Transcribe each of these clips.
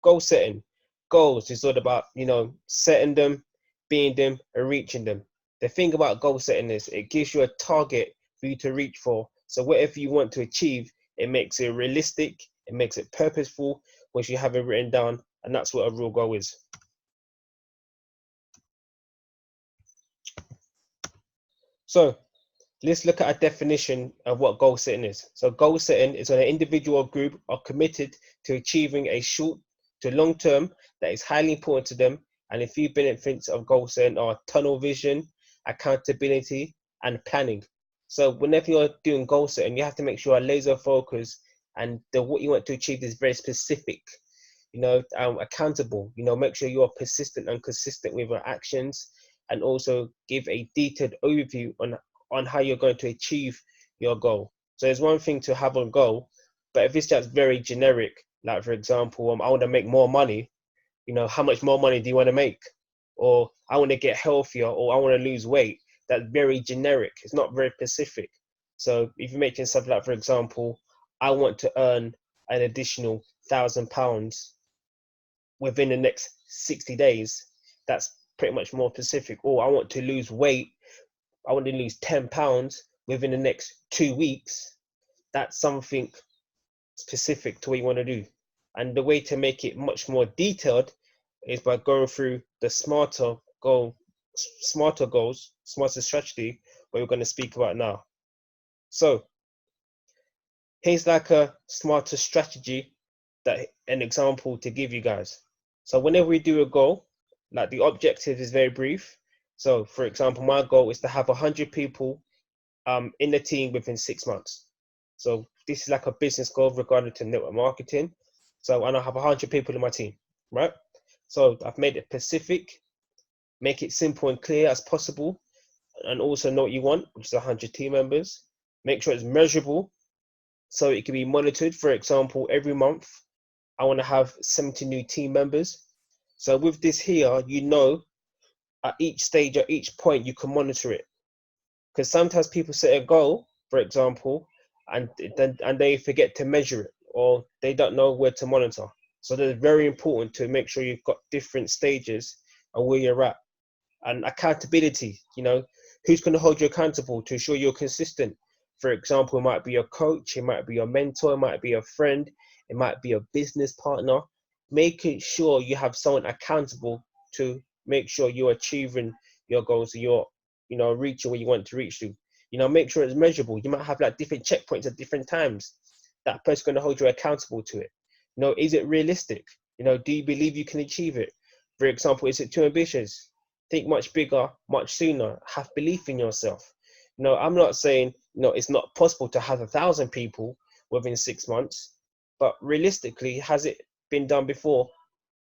goal setting. Goals is all about, setting them, being them, and reaching them. The thing about goal setting is it gives you a target for you to reach for. So whatever you want to achieve, it makes it realistic, it makes it purposeful once you have it written down, and that's what a real goal is. So let's look at a definition of what goal setting is. So goal setting is when an individual or group are committed to achieving a short to long term that is highly important to them. And a few benefits of goal setting are tunnel vision, accountability, and planning. So whenever you're doing goal setting, you have to make sure you're laser focused and what you want to achieve is very specific, accountable, make sure you're persistent and consistent with your actions, and also give a detailed overview on how you're going to achieve your goal. So there's one thing to have a goal, but if it's just very generic, like for example, I want to make more money, how much more money do you want to make? Or I want to get healthier, or I want to lose weight. That's very generic. It's not very specific. So if you're making something like, for example, I want to earn an additional £1,000 within the next 60 days, that's pretty much more specific. Or I want to lose weight, I want to lose 10 pounds within the next 2 weeks. That's something specific to what you want to do. And the way to make it much more detailed is by going through the smarter goals, smarter strategy, what we're going to speak about now. So here's like a smarter strategy, that an example to give you guys. So whenever we do a goal, like the objective is very brief. So for example, my goal is to have 100 people in the team within 6 months. So this is like a business goal regarding to network marketing. So I have 100 people in my team, right? So I've made it specific, make it simple and clear as possible, and also know what you want, which is 100 team members. Make sure it's measurable, so it can be monitored. For example, every month, I want to have 70 new team members. So with this here, at each stage, at each point, you can monitor it. Because sometimes people set a goal, for example, and they forget to measure it, or they don't know where to monitor. So it's very important to make sure you've got different stages of where you're at. And accountability, who's going to hold you accountable to ensure you're consistent? For example, it might be your coach, it might be your mentor, it might be a friend, it might be a business partner. Making sure you have someone accountable to make sure you're achieving your goals, you're reaching where you want to reach to. Make sure it's measurable. You might have like different checkpoints at different times. That person's going to hold you accountable to it. Is it realistic? Do you believe you can achieve it? For example, is it too ambitious? Think much bigger, much sooner. Have belief in yourself. I'm not saying it's not possible to have 1,000 people within 6 months, but realistically, has it been done before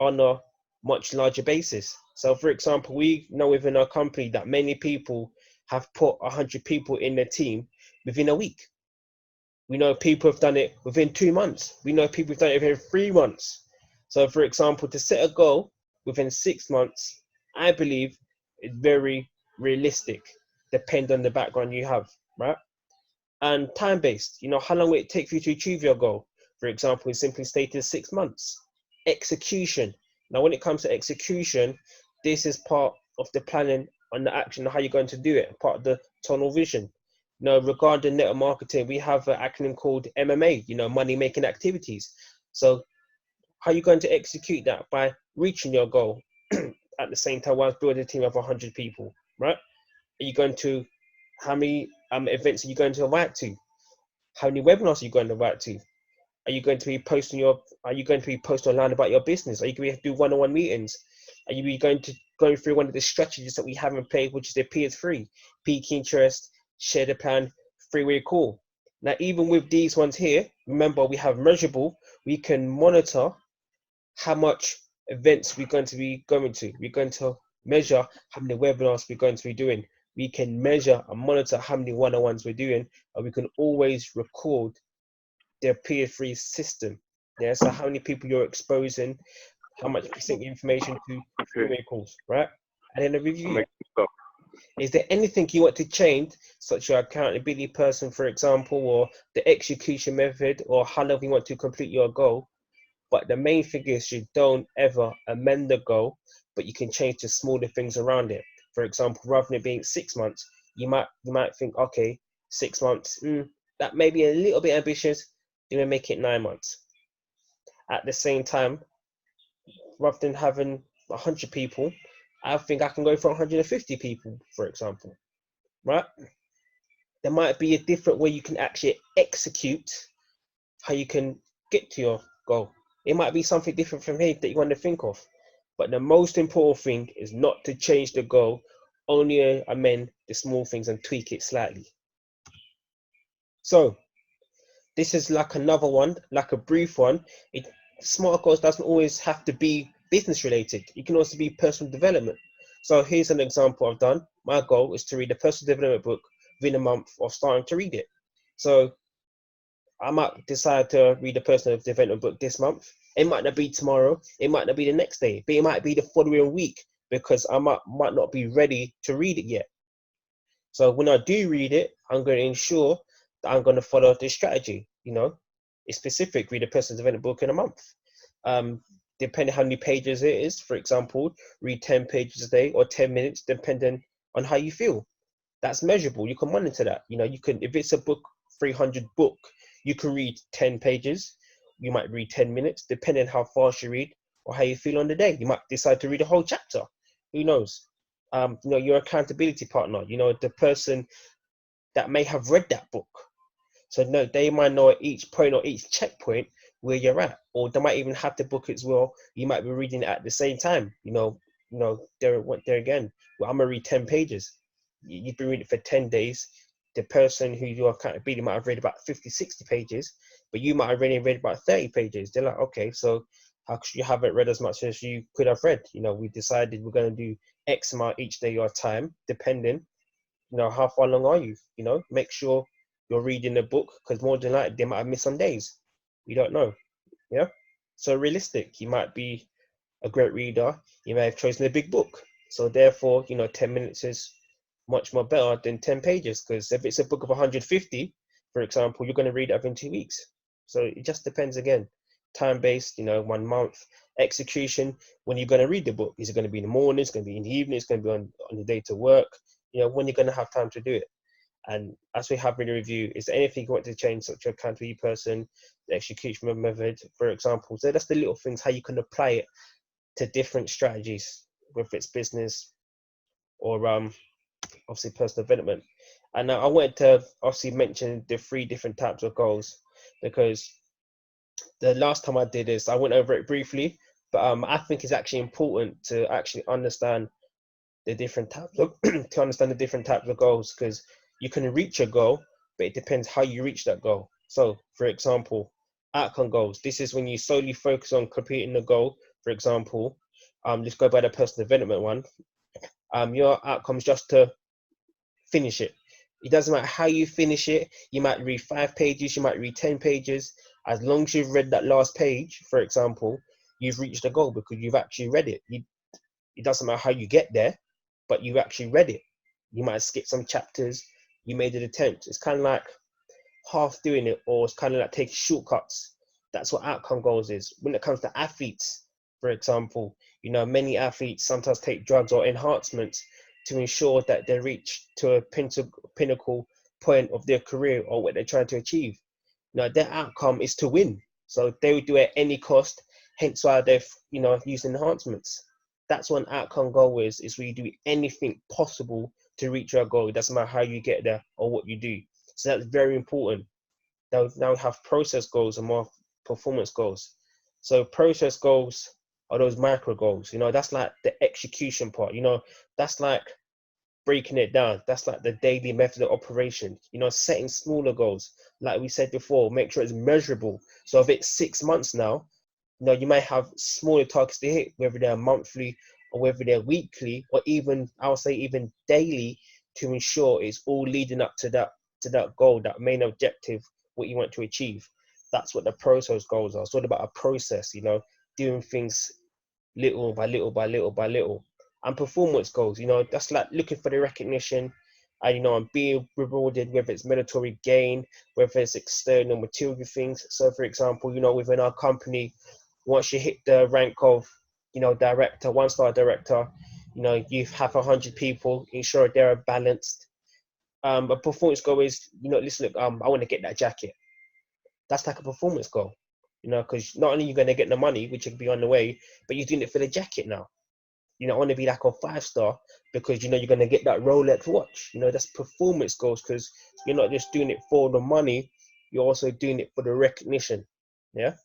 on a much larger basis? So, for example, we know within our company that many people have put 100 people in their team within a week. We know people have done it within 2 months. We know people have done it within 3 months. So, for example, to set a goal within 6 months, I believe is very realistic, depend on the background you have, right? And time-based, how long will it take for you to achieve your goal? For example, we simply stated 6 months. Execution. Now, when it comes to execution, this is part of the planning and the action, how you're going to do it, part of the tunnel vision. Regarding network marketing, we have an acronym called MMA, money making activities. So how are you going to execute that? By reaching your goal at the same time while building a team of 100 people, right? How many events are you going to invite to? How many webinars are you going to invite to? Are you going to be posting online about your business? Are you going to do one-on-one meetings? Are you going to go through one of the strategies that we have in place, which is the PS3, peak interest, share the plan, 3-way call? Now, even with these ones here, remember we have measurable. We can monitor how much events we're going to be going to. We're going to measure how many webinars we're going to be doing. We can measure and monitor how many one-on-ones we're doing, and we can always record their PS3 system. Yeah, so how many people you're exposing, how much percent information to 3-way calls, right? And then a review. Is there anything you want to change, such as your accountability person, for example, or the execution method, or how long you want to complete your goal? But the main thing is you don't ever amend the goal, but you can change the smaller things around it. For example, rather than it being 6 months, you might think, okay, 6 months, that may be a little bit ambitious. You may make it 9 months. At the same time, rather than having 100 people, I think I can go for 150 people, for example, right? There might be a different way you can actually execute how you can get to your goal. It might be something different from here that you want to think of. But the most important thing is not to change the goal, only amend the small things and tweak it slightly. So this is like another one, like a brief one. Smart goals doesn't always have to be business related. It can also be personal development. So here's an example I've done. My goal is to read a personal development book within a month of starting to read it. So I might decide to read a personal development book this month. It might not be tomorrow. It might not be the next day, but it might be the following week because I might not be ready to read it yet. So when I do read it, I'm going to ensure that I'm going to follow this strategy. It's specific. Read a personal development book in a month. Depending how many pages it is, for example, read 10 pages a day or 10 minutes, depending on how you feel. That's measurable. You can monitor that. You can, if it's a book, 300 book, you can read 10 pages. You might read 10 minutes, depending how fast you read or how you feel on the day. You might decide to read a whole chapter. Who knows? Your accountability partner, the person that may have read that book. So no, they might know at each point or each checkpoint where you're at, or they might even have the book as well. You might be reading it at the same time. There again. Well, I'm gonna read 10 pages. You've been reading it for 10 days. The person who you're accountability might have read about 50, 60 pages, but you might have already read about 30 pages. They're like, okay, so how could you haven't read as much as you could have read? We decided we're going to do X amount each day or time, depending, how far along are you? Make sure you're reading the book because more than likely they might have missed some days. You don't know. Yeah. So realistic, you might be a great reader. You may have chosen a big book. So therefore, 10 minutes is much more better than 10 pages because if it's a book of 150, for example, you're going to read it within 2 weeks. So it just depends again. Time-based, 1 month. Execution, when you're going to read the book. Is it going to be in the morning? It's going to be in the evening? It's going to be on your day to work? When you're going to have time to do it. And as we have in the review, is there anything you want to change, such as accountability person, the execution method, for example? So that's the little things, how you can apply it to different strategies, whether it's business or obviously personal development. And now I wanted to obviously mention the 3 different types of goals because the last time I did this, I went over it briefly, but I think it's actually important to actually understand the different types of to understand the different types of goals because you can reach a goal, but it depends how you reach that goal. So, for example, outcome goals. This is when you solely focus on completing the goal. For example, let's go by the personal development one. Your outcome is just to finish it. It doesn't matter how you finish it. You might read 5 pages, you might read 10 pages. As long as you've read that last page, for example, you've reached the goal because you've actually read it. It doesn't matter how you get there, but you actually read it. You might have skipped some chapters. You made an attempt. It's kind of like half doing it, or it's kind of like taking shortcuts. That's what outcome goals is. When it comes to athletes, for example, many athletes sometimes take drugs or enhancements to ensure that they reach to a pinnacle point of their career or what they're trying to achieve. Their outcome is to win. So they would do it at any cost, hence why they've, used enhancements. That's what an outcome goal is where you do anything possible to reach your goal. It doesn't matter how you get there or what you do. So that's very important. Now we have process goals and more performance goals. So process goals are those micro goals. That's like the execution part. That's like breaking it down. That's like the daily method of operation. Setting smaller goals. Like we said before, make sure it's measurable. So if it's 6 months now, you might have smaller targets to hit, whether they're monthly or whether they're weekly, or even, I would say even daily, to ensure it's all leading up to that goal, that main objective, what you want to achieve. That's what the process goals are. It's all about a process, doing things little by little by little by little. And performance goals, that's like looking for the recognition and being rewarded, whether it's monetary gain, whether it's external material things. So for example, within our company, once you hit the rank of, director, 1-star director, you have 100 people, ensure they're balanced. A performance goal is, listen, look, I want to get that jacket. That's like a performance goal, because not only are you going to get the money, which will be on the way, but you're doing it for the jacket now. I want to be like a 5-star because you're going to get that Rolex watch. That's performance goals, because you're not just doing it for the money, you're also doing it for the recognition. Yeah.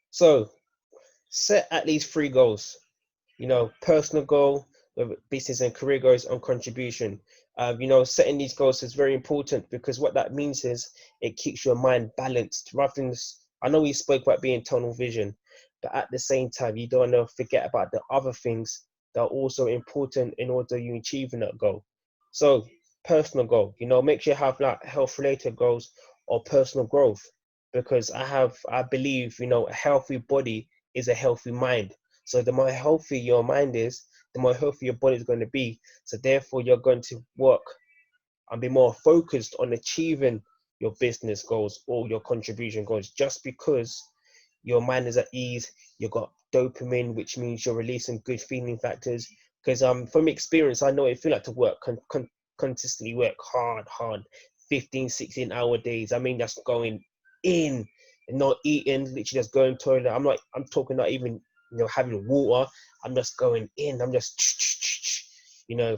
So set at least 3 goals. Personal goal, business and career goals, and contribution. Setting these goals is very important, because what that means is it keeps your mind balanced. Rather than, I know we spoke about being tunnel vision, but at the same time, you don't want to forget about the other things that are also important in order you achieving that goal. So personal goal, make sure you have like health related goals or personal growth, because I believe, a healthy body is a healthy mind. So the more healthy your mind is, the more healthy your body is going to be. So therefore, you're going to work and be more focused on achieving your business goals or your contribution goals, just because your mind is at ease. You've got dopamine, which means you're releasing good feeling factors. Because from experience, I know what it feels like to work consistently, work hard, 15, 16-hour days. I mean, that's going in and not eating, literally just going to the toilet. I'm talking not even, having water. I'm just going in. I'm just,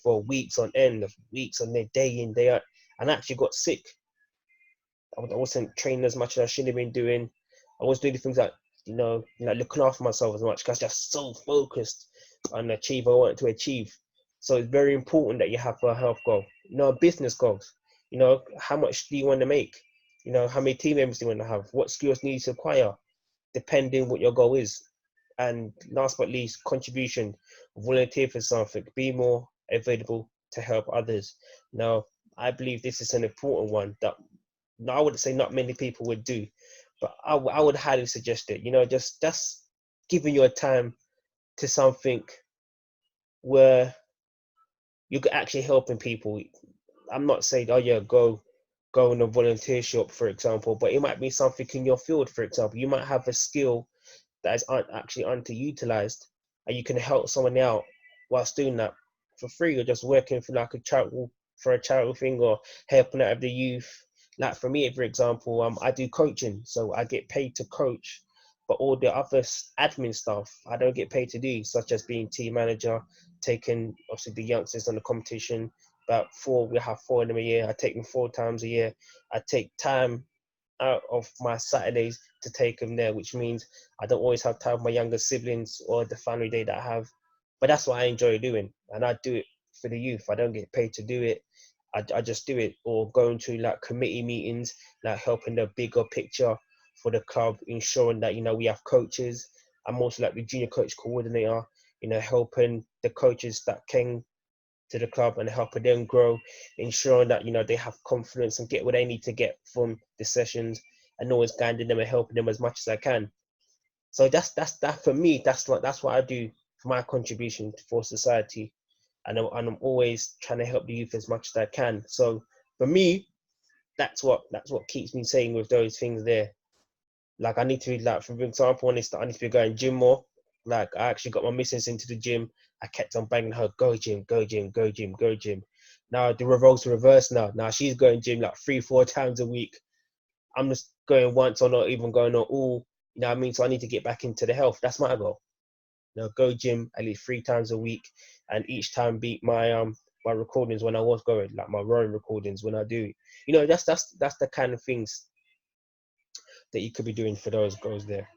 for weeks on end, day in, day out. And I actually got sick. I wasn't training as much as I should have been doing. I was doing the things like, looking after myself as much, because I was just so focused on achieve what I wanted to achieve. So it's very important that you have a health goal. Business goals. How much do you want to make? How many team members do you want to have? What skills need to acquire, depending what your goal is. And last but least, contribution. Volunteer for something. Be more available to help others. Now, I believe this is an important one that, no, I would say not many people would do, but I would highly suggest it. Just giving your time to something where you could actually helping people. I'm not saying, oh yeah, go in a volunteer shop, for example, but it might be something in your field, for example. You might have a skill that is actually underutilized, and you can help someone out whilst doing that for free, or just working for like a charitable thing, or helping out of the youth. Like for me, for example, I do coaching, so I get paid to coach, but all the other admin stuff I don't get paid to do, such as being team manager, taking obviously the youngsters on the competition. We have 4 of them a year. I take them 4 times a year. I take time out of my Saturdays to take them there, which means I don't always have time with my younger siblings or the family day that I have. But that's what I enjoy doing, and I do it for the youth. I don't get paid to do it. I just do it, or going to like committee meetings, like helping the bigger picture for the club, ensuring that we have coaches. I'm also like the junior coach coordinator, helping the coaches that came to the club and helping them grow, ensuring that they have confidence and get what they need to get from the sessions, and always guiding them and helping them as much as I can. So that's that for me. That's what I do for my contribution for society, and I'm always trying to help the youth as much as I can. So for me, that's what keeps me saying with those things there. Like I need to, like for example, I need to be going gym more. Like I actually got my missus into the gym. I kept on banging her, go gym, go gym, go gym, go gym. Now the roles reverse now. Now she's going gym like 3-4 times a week. I'm just going once or not even going at all. What I mean? So I need to get back into the health. That's my goal. Go gym at least 3 times a week, and each time beat my recordings when I was going, like my rowing recordings when I do. That's the kind of things that you could be doing for those goals there.